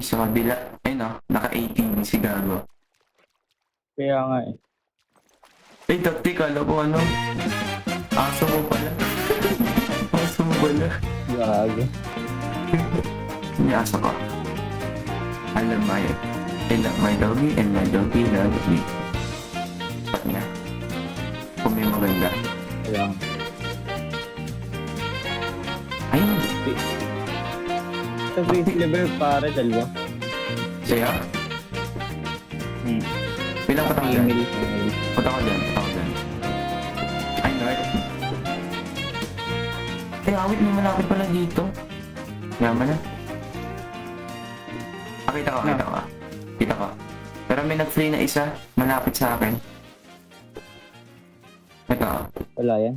sa kabila. Ayun o, naka-18 si Gago. Kaya nga eh. Ay, taktik, alam ko ano? Aso mo pala. Aso mo pala. Gago. Hindi aso ko. Alam mo yun. I love my doggy and my doggy loves me. Pat niya. Kung may maganda. Kaya nga. Ayun. Sa base level pare, dalawa. Siya? Bilang patang dyan. Female. Punta ko dyan. Punta ko dyan. Ay, Lord. Eh, awit may malapit pala dito. Yaman na. Kita ko, kita ko. Kita ko. Pero may nag-flee na isa. Malapit sa akin. Ito. Wala yan.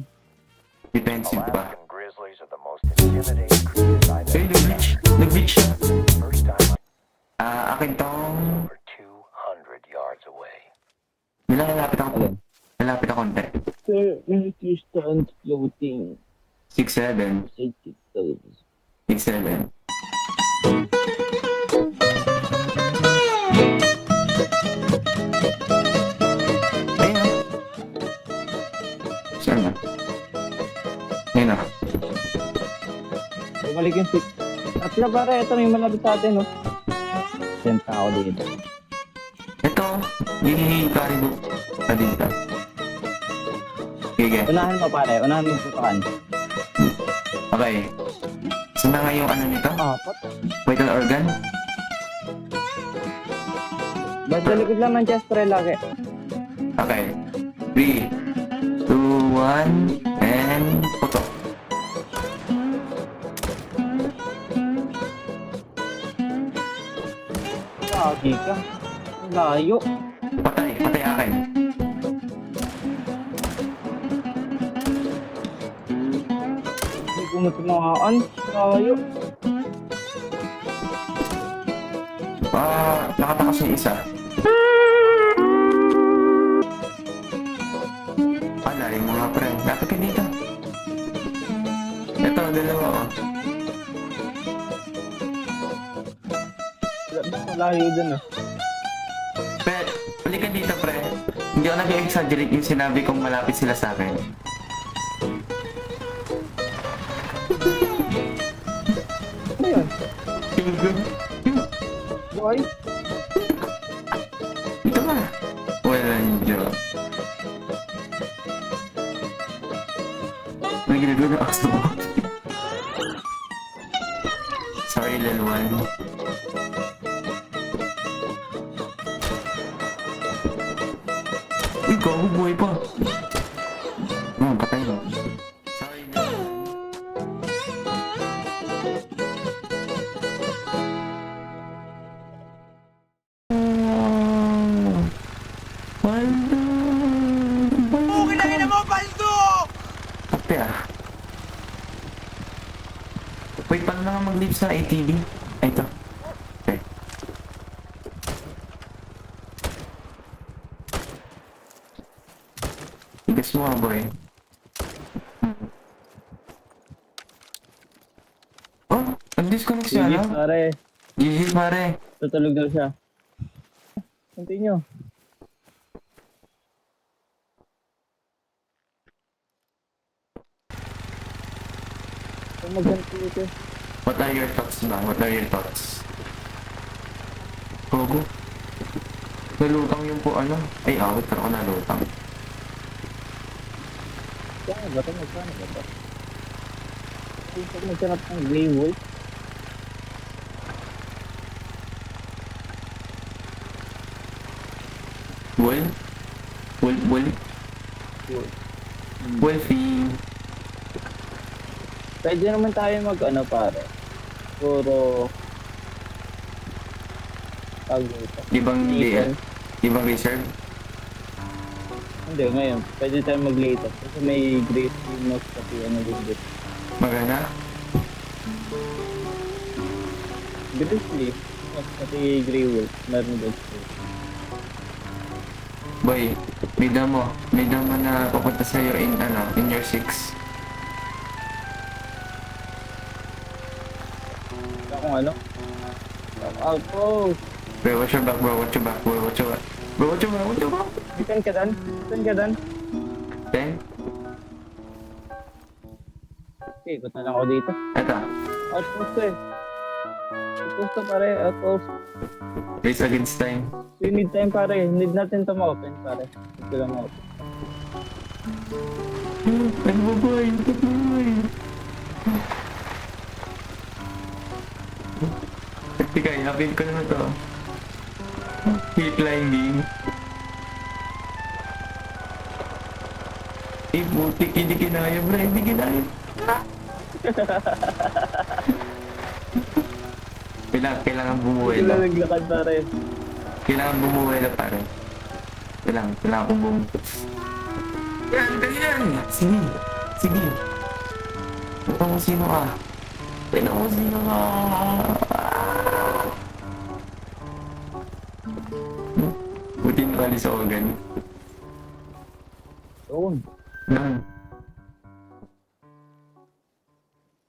Defensive ba? Grizzlies are the most intimidating creatures I've Eh, ever nag-reach. Nag-reach siya. First time Akin tong... over 200 yards away. Nilalapit ako. Alin? Nalapit ako konti. Sir, resistance floating. 6'7". Safety service. 6'7". Ayun na. Saan na? Ayun na. Bumalik yung 6. Tatlo pare, ito may malapit sa atin, no? Senta ako dito. Ito. Carry book. Dito. Sige. Unahan mo pare, unahan mo yung pupakan. Okay. Saan na nga yung ano nito? Apat. Vital organ? Ba't sa likod lang ng chest pre lagi? Okay. 3, 2, 1, and puto. Lagi ka. Ang layo. Patay. Patay akin. Hindi ko matumaan. Layo. Nakatakas yung isa. Lalim mga pre. Lapit ka dito. Ito, dalawa oh. Layo dun ah. Pre, balik ka dito pre. Hindi ako nag-exaggerate yung sinabi kong malapit sila sa akin. Ano yun? Boy? Dito ba? Walang joke. May ginagawa na aso mo. Sorry, little one. Uy, gago, buhay pa. Patay mo. Sorry, little one. Baldo! Pugin na mo, Baldo! Ate ah. Wait, paano na nga mag-leave sa ATV? Ay, ito. Okay. Tigas mo nga, boy. Oh, nag-disconnect siya, Sige no? pare. GG, pare. Tutulog daw siya. Continue. Maganda ito. What are your thoughts ba? What are your thoughts? Gogo. Nalutang yung po ano? Ay, awit pero ako nalutang. Saan ba ito? Saan ba ito? Kung magsanap ng Grey Wolf. Wolf? Wolf? Wolfie. Pwede naman tayo mag ano pare. Puro pag-ito. Di bang layer? Di bang reserve? Hindi, ngayon. Pwede tayo mag-later. Kasi may Grey Wolf pati ano din dito. Magana? Grizzly. Pati Grey Wolf. Meron din. Boy, may damo. May damo na pupunta sa'yo in your 6. Kung ano? Outpost. Bro, watch your back, bro. Watch your back, bro. Watch your back. Bro, watch your back. Watch your back. Saan ka dan? Saan ka dan? Then, Okay, ikot na lang ako dito. eto. Outpost to eh. Outpost to pare, outpost. Race against time. We need time pare. Need natin to ma-open pare. Ito lang ma-open. Ano ba boy? Ano ba boy? Teka, i-update ko na to. Hill climbing. Eh, butik, hindi kinaya bro, hindi kinaya. Kailangan bumuhay Ito na. lang naglakad pare. Kailangan bumuhay na pare. Kailangan kong bumuhay. Yan, ganyan! Sige, sige. Tignan mo sino ka. Tignan mo sino ka. Buti nakalis ako agad. Doon. Yan.